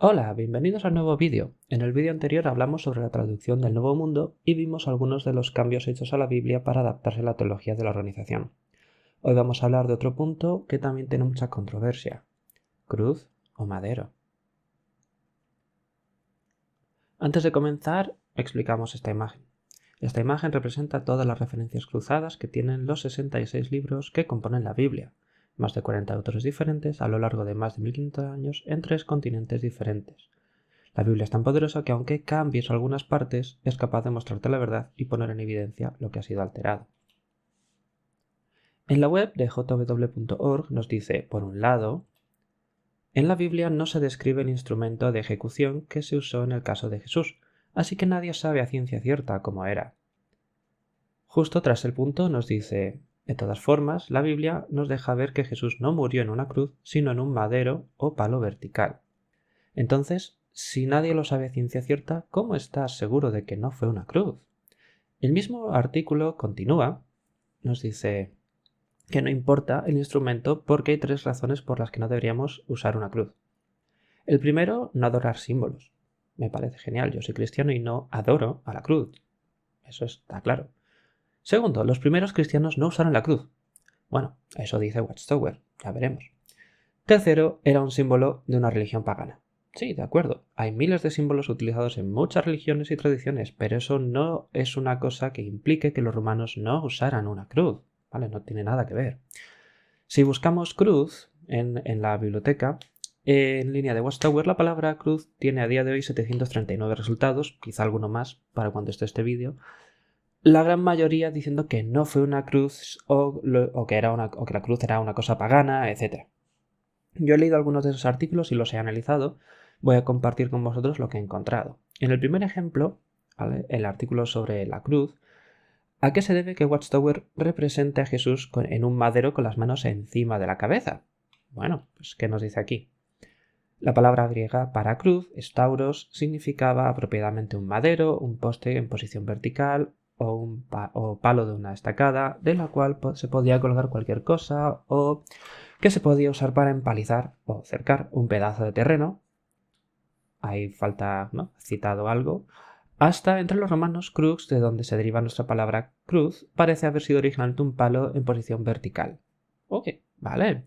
Hola, bienvenidos al nuevo vídeo. En el vídeo anterior hablamos sobre la traducción del Nuevo Mundo y vimos algunos de los cambios hechos a la Biblia para adaptarse a la teología de la organización. Hoy vamos a hablar de otro punto que también tiene mucha controversia: cruz o madero. Antes de comenzar, explicamos esta imagen. Esta imagen representa todas las referencias cruzadas que tienen los 66 libros que componen la Biblia, más de 40 autores diferentes a lo largo de más de 1500 años en 3 continentes diferentes. La Biblia es tan poderosa que aunque cambies algunas partes, es capaz de mostrarte la verdad y poner en evidencia lo que ha sido alterado. En la web de jw.org nos dice, por un lado, en la Biblia no se describe el instrumento de ejecución que se usó en el caso de Jesús, así que nadie sabe a ciencia cierta cómo era. Justo tras el punto nos dice, de todas formas, la Biblia nos deja ver que Jesús no murió en una cruz, sino en un madero o palo vertical. Entonces, si nadie lo sabe a ciencia cierta, ¿cómo estás seguro de que no fue una cruz? El mismo artículo continúa, nos dice que no importa el instrumento porque hay 3 razones por las que no deberíamos usar una cruz. El primero, no adorar símbolos. Me parece genial, yo soy cristiano y no adoro a la cruz. Eso está claro. Segundo, los primeros cristianos no usaron la cruz. Bueno, eso dice Watchtower, ya veremos. Tercero, era un símbolo de una religión pagana. Sí, de acuerdo, hay miles de símbolos utilizados en muchas religiones y tradiciones, pero eso no es una cosa que implique que los romanos no usaran una cruz, ¿vale? No tiene nada que ver. Si buscamos cruz en la biblioteca, en línea de Watchtower, la palabra cruz tiene a día de hoy 739 resultados, quizá alguno más para cuando esté este vídeo, la gran mayoría diciendo que no fue una cruz o que la cruz era una cosa pagana, etc. Yo he leído algunos de esos artículos y los he analizado. Voy a compartir con vosotros lo que he encontrado. En el primer ejemplo, ¿vale?, el artículo sobre la cruz, ¿a qué se debe que Watchtower represente a Jesús en un madero con las manos encima de la cabeza? Bueno, pues ¿qué nos dice aquí? La palabra griega para cruz, stauros, significaba apropiadamente un madero, un poste en posición vertical o palo de una estacada, de la cual se podía colgar cualquier cosa o que se podía usar para empalizar o cercar un pedazo de terreno. Ahí falta, ¿no?, citado algo. Hasta entre los romanos, crux, de donde se deriva nuestra palabra cruz, parece haber sido originalmente un palo en posición vertical. Ok, vale.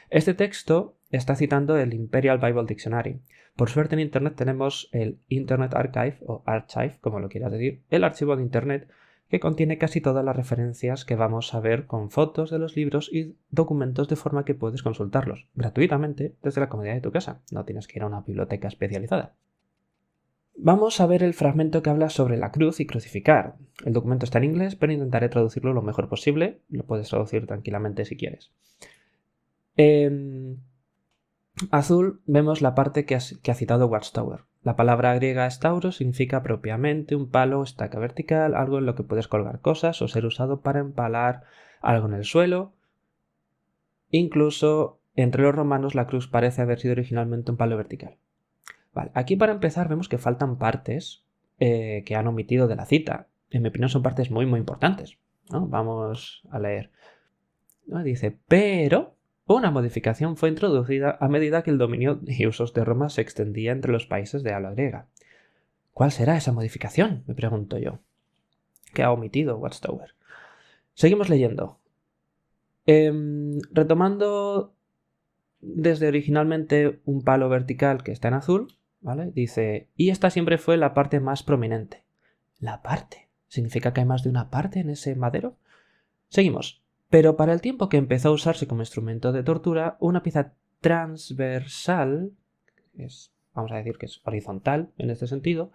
Este texto está citando el Imperial Bible Dictionary. Por suerte en Internet tenemos el Internet Archive, o Archive, como lo quieras decir, el archivo de Internet que contiene casi todas las referencias que vamos a ver con fotos de los libros y documentos, de forma que puedes consultarlos gratuitamente desde la comodidad de tu casa. No tienes que ir a una biblioteca especializada. Vamos a ver el fragmento que habla sobre la cruz y crucificar. El documento está en inglés, pero intentaré traducirlo lo mejor posible. Lo puedes traducir tranquilamente si quieres. En azul vemos la parte que ha citado Watchtower. La palabra griega stauros significa propiamente un palo o estaca vertical, algo en lo que puedes colgar cosas o ser usado para empalar algo en el suelo. Incluso entre los romanos la cruz parece haber sido originalmente un palo vertical. Vale, aquí para empezar vemos que faltan partes que han omitido de la cita. En mi opinión son partes muy importantes, ¿no? Vamos a leer. ¿No? Dice, pero una modificación fue introducida a medida que el dominio y usos de Roma se extendía entre los países de habla griega. ¿Cuál será esa modificación?, me pregunto yo. ¿Qué ha omitido Watchtower? Seguimos leyendo. Retomando desde originalmente un palo vertical que está en azul, ¿vale? Dice, y esta siempre fue la parte más prominente. ¿La parte? ¿Significa que hay más de una parte en ese madero? Seguimos. Pero para el tiempo que empezó a usarse como instrumento de tortura, una pieza transversal, vamos a decir que es horizontal en este sentido,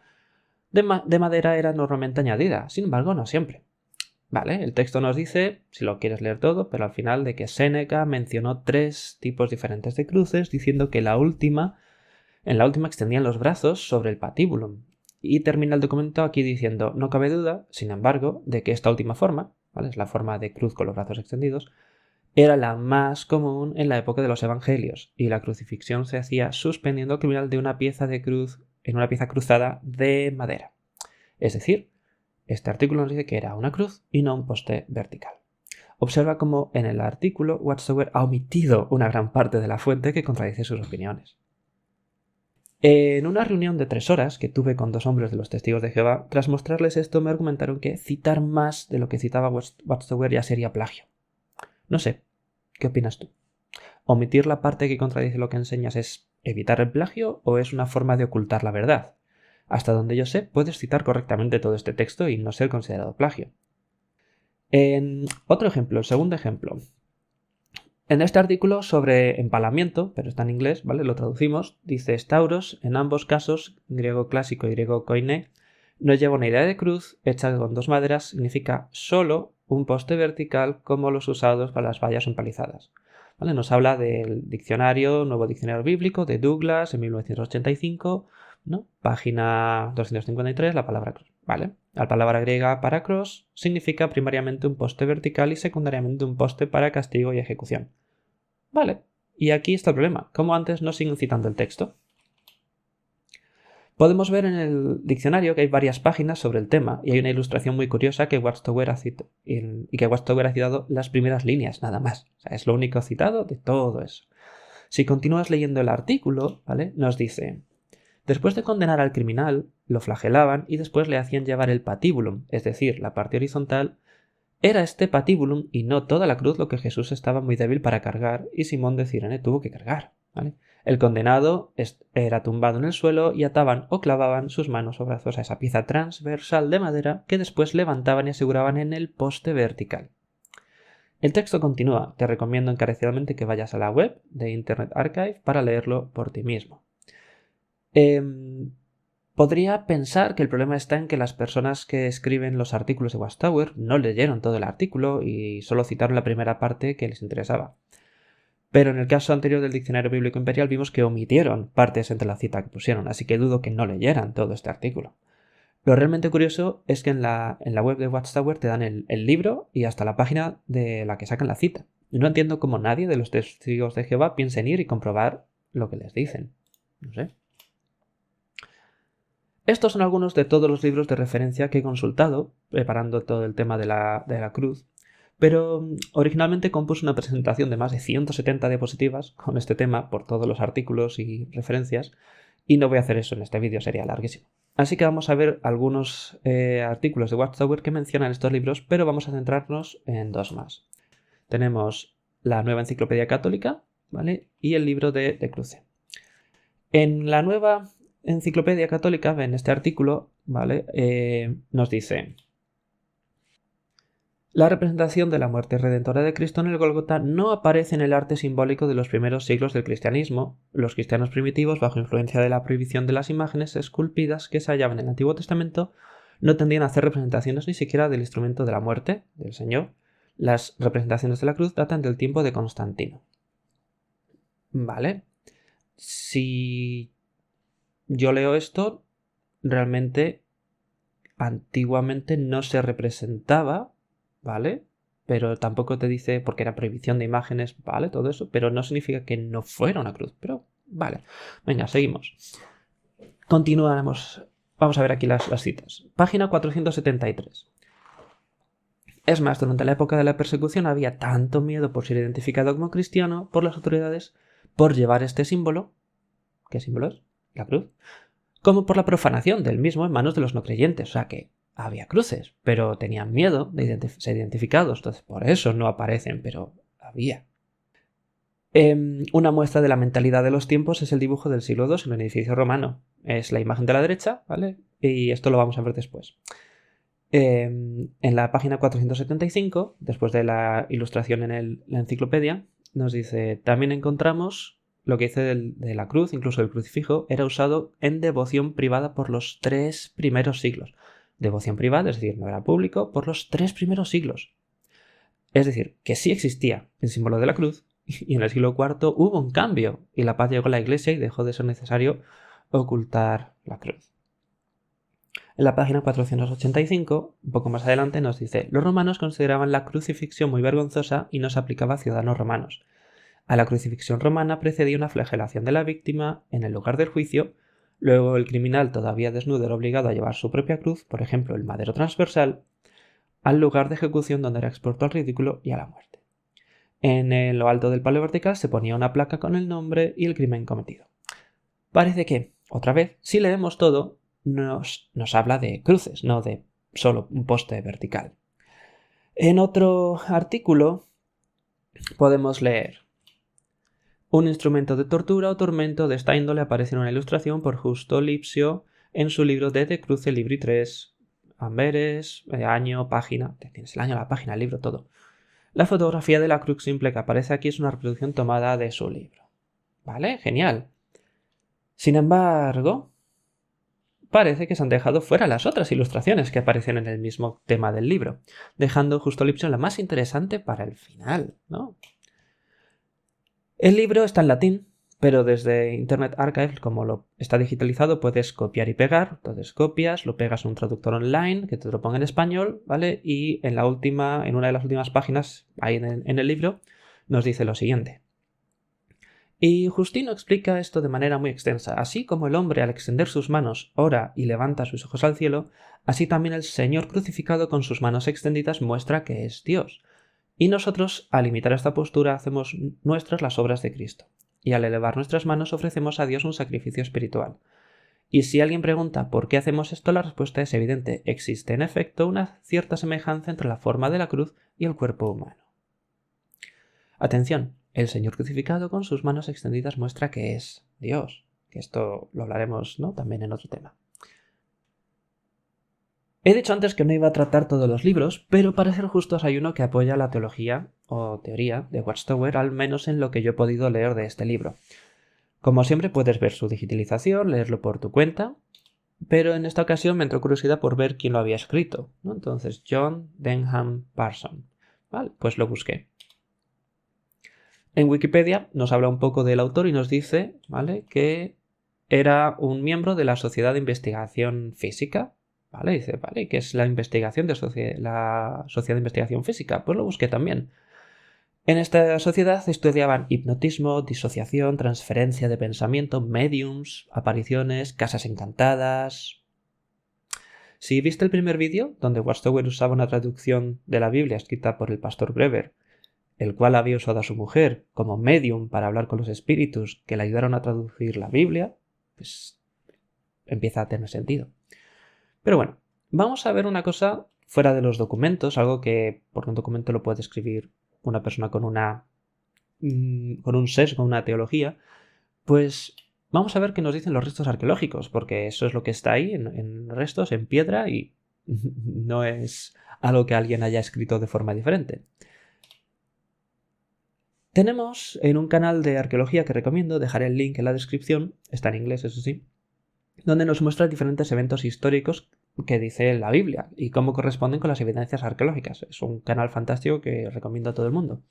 de madera era normalmente añadida. Sin embargo, no siempre. Vale, el texto nos dice, si lo quieres leer todo, pero al final, de que Séneca mencionó 3 tipos diferentes de cruces, diciendo que en la última extendían los brazos sobre el patibulum. Y termina el documento aquí diciendo, no cabe duda, sin embargo, de que esta última forma, ¿vale?, es la forma de cruz con los brazos extendidos, era la más común en la época de los evangelios, y la crucifixión se hacía suspendiendo al criminal de una pieza de cruz en una pieza cruzada de madera. Es decir, este artículo nos dice que era una cruz y no un poste vertical. Observa cómo en el artículo Watchtower ha omitido una gran parte de la fuente que contradice sus opiniones. En una reunión de 3 horas que tuve con 2 hombres de los testigos de Jehová, tras mostrarles esto me argumentaron que citar más de lo que citaba Watchtower ya sería plagio. No sé, ¿qué opinas tú? ¿Omitir la parte que contradice lo que enseñas es evitar el plagio o es una forma de ocultar la verdad? Hasta donde yo sé, puedes citar correctamente todo este texto y no ser considerado plagio. Otro ejemplo, el segundo ejemplo. En este artículo sobre empalamiento, pero está en inglés, ¿vale? Lo traducimos, dice Stauros, en ambos casos, griego clásico y griego koiné, nos lleva una idea de cruz hecha con 2 maderas, significa solo un poste vertical como los usados para las vallas empalizadas. ¿Vale? Nos habla del diccionario, Nuevo Diccionario Bíblico, de Douglas, en 1985, ¿no? Página 253, la palabra cruz. ¿Vale? La palabra griega para cross significa primariamente un poste vertical y secundariamente un poste para castigo y ejecución. Vale, y aquí está el problema. Como antes no siguen citando el texto. Podemos ver en el diccionario que hay varias páginas sobre el tema y hay una ilustración muy curiosa que Watchtower ha citado las primeras líneas, nada más. O sea, es lo único citado de todo eso. Si continúas leyendo el artículo, ¿vale? Nos dice: después de condenar al criminal, lo flagelaban y después le hacían llevar el patibulum, es decir, la parte horizontal. Era este patibulum y no toda la cruz lo que Jesús estaba muy débil para cargar y Simón de Cirene tuvo que cargar. ¿Vale? El condenado era tumbado en el suelo y ataban o clavaban sus manos o brazos a esa pieza transversal de madera que después levantaban y aseguraban en el poste vertical. El texto continúa. Te recomiendo encarecidamente que vayas a la web de Internet Archive para leerlo por ti mismo. Podría pensar que el problema está en que las personas que escriben los artículos de Watchtower no leyeron todo el artículo y solo citaron la primera parte que les interesaba. Pero en el caso anterior del Diccionario Bíblico Imperial vimos que omitieron partes entre la cita que pusieron, así que dudo que no leyeran todo este artículo. Lo realmente curioso es que en la web de Watchtower te dan el libro y hasta la página de la que sacan la cita. Y no entiendo cómo nadie de los testigos de Jehová piensa en ir y comprobar lo que les dicen. No sé. Estos son algunos de todos los libros de referencia que he consultado, preparando todo el tema de la cruz, pero originalmente compuse una presentación de más de 170 diapositivas con este tema por todos los artículos y referencias, y no voy a hacer eso en este vídeo, sería larguísimo. Así que vamos a ver algunos artículos de Watchtower que mencionan estos libros, pero vamos a centrarnos en 2 más. Tenemos la Nueva Enciclopedia Católica, ¿vale? Y el libro de Cruce. En la Nueva Enciclopedia Católica, en este artículo, ¿vale? Nos dice: la representación de la muerte redentora de Cristo en el Gólgota no aparece en el arte simbólico de los primeros siglos del cristianismo. Los cristianos primitivos, bajo influencia de la prohibición de las imágenes esculpidas que se hallaban en el Antiguo Testamento, no tendían a hacer representaciones ni siquiera del instrumento de la muerte, del Señor. Las representaciones de la cruz datan del tiempo de Constantino. Vale. Si yo leo esto, realmente antiguamente no se representaba, ¿vale? Pero tampoco te dice, porque era prohibición de imágenes, ¿vale? Todo eso, pero no significa que no fuera una cruz, pero vale. Venga, seguimos. Continuamos. Vamos a ver aquí las citas. Página 473. Es más, durante la época de la persecución había tanto miedo por ser identificado como cristiano por las autoridades, por llevar este símbolo. ¿Qué símbolo es? La cruz. Como por la profanación del mismo en manos de los no creyentes. O sea que había cruces, pero tenían miedo de ser identificados, entonces por eso no aparecen, pero había. Una muestra de la mentalidad de los tiempos es el dibujo del siglo II en un edificio romano. Es la imagen de la derecha, ¿vale? Y esto lo vamos a ver después. En la página 475, después de la ilustración en la enciclopedia, nos dice: también encontramos lo que dice de la cruz, incluso el crucifijo, era usado en devoción privada por los 3 primeros siglos. Devoción privada, es decir, no era público, por los 3 primeros siglos. Es decir, que sí existía el símbolo de la cruz, y en el siglo IV hubo un cambio, y la paz llegó a la Iglesia y dejó de ser necesario ocultar la cruz. En la página 485, un poco más adelante, nos dice: los romanos consideraban la crucifixión muy vergonzosa y no se aplicaba a ciudadanos romanos. A la crucifixión romana precedía una flagelación de la víctima en el lugar del juicio, luego el criminal todavía desnudo era obligado a llevar su propia cruz, por ejemplo el madero transversal, al lugar de ejecución donde era expuesto al ridículo y a la muerte. En lo alto del palo vertical se ponía una placa con el nombre y el crimen cometido. Parece que, Otra vez, si leemos todo, nos habla de cruces, no de solo un poste vertical. En otro artículo podemos leer: un instrumento de tortura o tormento de esta índole aparece en una ilustración por Justo Lipsio en su libro De Cruce Libri 3, Amberes, año, página, tienes el año, la página, el libro, todo. La fotografía de la cruz simple que aparece aquí es una reproducción tomada de su libro. ¿Vale? Genial. Sin embargo, parece que se han dejado fuera las otras ilustraciones que aparecen en el mismo tema del libro, dejando Justo Lipsio la más interesante para el final, ¿no? El libro está en latín, pero desde Internet Archive, como lo está digitalizado, puedes copiar y pegar. Entonces copias, lo pegas en un traductor online que te lo ponga en español, ¿vale? Y en una de las últimas páginas, ahí en el libro, nos dice lo siguiente. Y Justino explica esto de manera muy extensa. Así como el hombre al extender sus manos ora y levanta sus ojos al cielo, así también el Señor crucificado con sus manos extendidas muestra que es Dios. Y nosotros, al imitar esta postura, hacemos nuestras las obras de Cristo. Y al elevar nuestras manos ofrecemos a Dios un sacrificio espiritual. Y si alguien pregunta por qué hacemos esto, la respuesta es evidente. Existe, en efecto, una cierta semejanza entre la forma de la cruz y el cuerpo humano. Atención, el Señor crucificado con sus manos extendidas muestra que es Dios. Que esto lo hablaremos, ¿no?, también en otro tema. He dicho antes que no iba a tratar todos los libros, pero para ser justos hay uno que apoya la teología o teoría de Watchtower, al menos en lo que yo he podido leer de este libro. Como siempre puedes ver su digitalización, leerlo por tu cuenta, pero en esta ocasión me entró curiosidad por ver quién lo había escrito, ¿no? Entonces, John Denham Parson. Vale, pues lo busqué. En Wikipedia nos habla un poco del autor y nos dice, ¿vale?, que era un miembro de la Sociedad de Investigación Física. Vale, dice, vale, ¿qué es la investigación de la Sociedad de Investigación Física? Pues lo busqué también. En esta sociedad estudiaban hipnotismo, disociación, transferencia de pensamiento, mediums, apariciones, casas encantadas. Si viste el primer vídeo, donde Watchtower usaba una traducción de la Biblia escrita por el pastor Brever, el cual había usado a su mujer como medium para hablar con los espíritus que le ayudaron a traducir la Biblia, pues empieza a tener sentido. Pero bueno, vamos a ver una cosa fuera de los documentos, algo que por un documento lo puede escribir una persona con un sesgo, una teología. Pues vamos a ver qué nos dicen los restos arqueológicos, porque eso es lo que está ahí, en restos, en piedra, y no es algo que alguien haya escrito de forma diferente. Tenemos en un canal de arqueología que recomiendo, dejaré el link en la descripción, está en inglés eso sí, donde nos muestra diferentes eventos históricos que dice la Biblia y cómo corresponden con las evidencias arqueológicas. Es un canal fantástico que recomiendo a todo el mundo.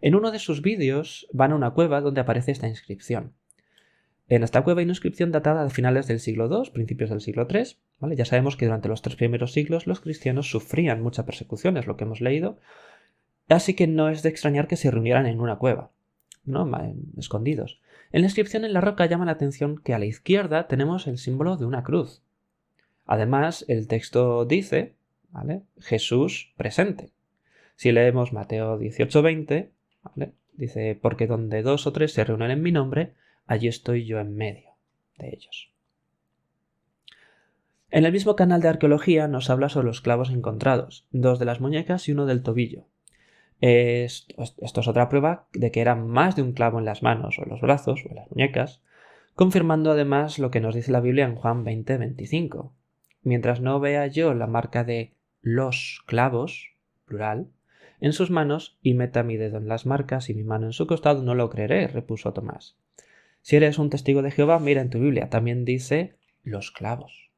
En uno de sus vídeos van a una cueva donde aparece esta inscripción. En esta cueva hay una inscripción datada de finales del siglo II, principios del siglo III. ¿Vale? Ya sabemos que durante los 3 primeros siglos los cristianos sufrían mucha persecución, es lo que hemos leído, así que no es de extrañar que se reunieran en una cueva, ¿no?, escondidos. En la inscripción en la roca llama la atención que a la izquierda tenemos el símbolo de una cruz. Además, el texto dice, ¿vale?, Jesús presente. Si leemos Mateo 18:20, ¿vale?, dice, porque donde 2 o 3 se reúnen en mi nombre, allí estoy yo en medio de ellos. En el mismo canal de arqueología nos habla sobre los clavos encontrados, 2 de las muñecas y 1 del tobillo. Esto es otra prueba de que era más de un clavo en las manos o en los brazos o en las muñecas, confirmando además lo que nos dice la Biblia en Juan 20:25. Mientras no vea yo la marca de los clavos, plural, en sus manos y meta mi dedo en las marcas y mi mano en su costado, no lo creeré, repuso Tomás. Si eres un testigo de Jehová, mira en tu Biblia, también dice los clavos.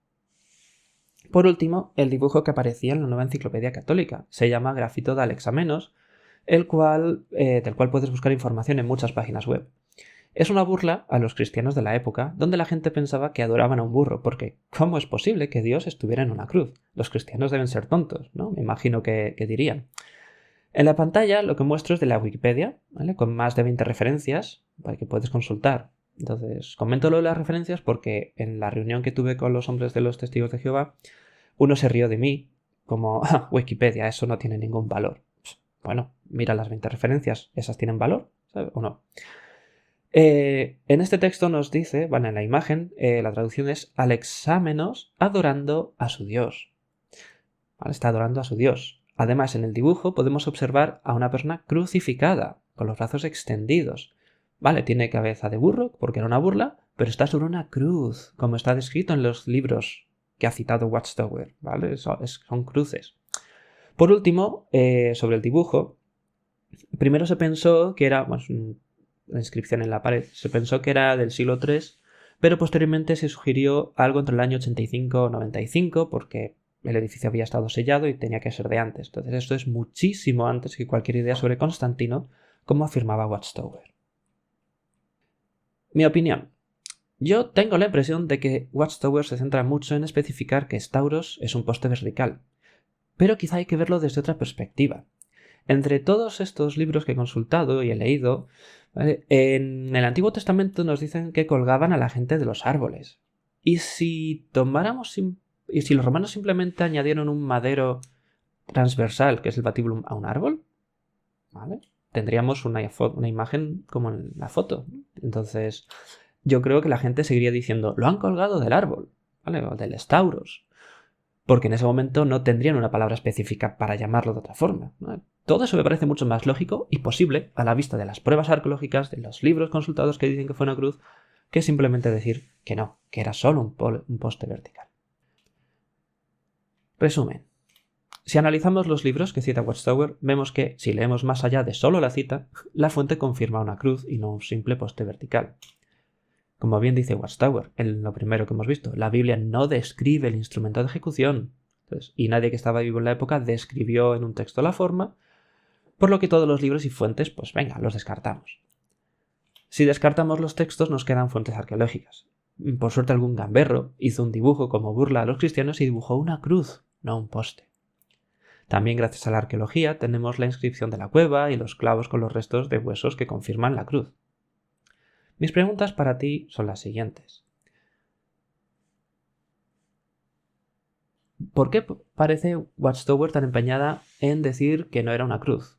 Por último, el dibujo que aparecía en la Nueva Enciclopedia Católica se llama Grafito de Alexamenos, del cual puedes buscar información en muchas páginas web. Es una burla a los cristianos de la época, donde la gente pensaba que adoraban a un burro, porque ¿cómo es posible que Dios estuviera en una cruz? Los cristianos deben ser tontos, ¿no? Me imagino que dirían. En la pantalla lo que muestro es de la Wikipedia, ¿vale?, con más de 20 referencias para que puedes consultar. Entonces, comento lo de las referencias porque en la reunión que tuve con los hombres de los testigos de Jehová, uno se rió de mí, como, Wikipedia, eso no tiene ningún valor. Bueno, mira las 20 referencias, ¿esas tienen valor? ¿Sabe? ¿O no? En este texto nos dice, en la imagen, la traducción es Alexámenos adorando a su Dios. ¿Vale? Está adorando a su Dios. Además, en el dibujo podemos observar a una persona crucificada, con los brazos extendidos. Vale, tiene cabeza de burro, porque era una burla, pero está sobre una cruz, como está descrito en los libros que ha citado Watchtower, ¿vale? Son cruces. Por último, sobre el dibujo, primero se pensó que era, la inscripción en la pared, se pensó que era del siglo III, pero posteriormente se sugirió algo entre el año 85 o 95, porque el edificio había estado sellado y tenía que ser de antes. Entonces esto es muchísimo antes que cualquier idea sobre Constantino, como afirmaba Watchtower. Mi opinión. Yo tengo la impresión de que Watchtower se centra mucho en especificar que Stauros es un poste vertical, pero quizá hay que verlo desde otra perspectiva. Entre todos estos libros que he consultado y he leído, ¿vale? En el Antiguo Testamento nos dicen que colgaban a la gente de los árboles. Y si los romanos simplemente añadieron un madero transversal, que es el patibulum, a un árbol, ¿vale? Tendríamos una imagen como en la foto. Entonces, yo creo que la gente seguiría diciendo, lo han colgado del árbol, ¿vale? O del estauros. Porque en ese momento no tendrían una palabra específica para llamarlo de otra forma, ¿no? Todo eso me parece mucho más lógico y posible a la vista de las pruebas arqueológicas, de los libros consultados que dicen que fue una cruz, que simplemente decir que no, que era solo un poste vertical. Resumen. Si analizamos los libros que cita Watchtower, vemos que, si leemos más allá de solo la cita, la fuente confirma una cruz y no un simple poste vertical. Como bien dice Watchtower, en lo primero que hemos visto, la Biblia no describe el instrumento de ejecución, y nadie que estaba vivo en la época describió en un texto la forma, por lo que todos los libros y fuentes, pues venga, los descartamos. Si descartamos los textos nos quedan fuentes arqueológicas. Por suerte algún gamberro hizo un dibujo como burla a los cristianos y dibujó una cruz, no un poste. También gracias a la arqueología tenemos la inscripción de la cueva y los clavos con los restos de huesos que confirman la cruz. Mis preguntas para ti son las siguientes. ¿Por qué parece Watchtower tan empeñada en decir que no era una cruz?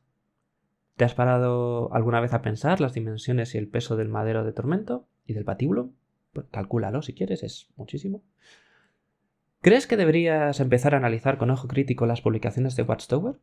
¿Te has parado alguna vez a pensar las dimensiones y el peso del madero de tormento y del patíbulo? Pues calcúlalo si quieres, es muchísimo. ¿Crees que deberías empezar a analizar con ojo crítico las publicaciones de Watchtower?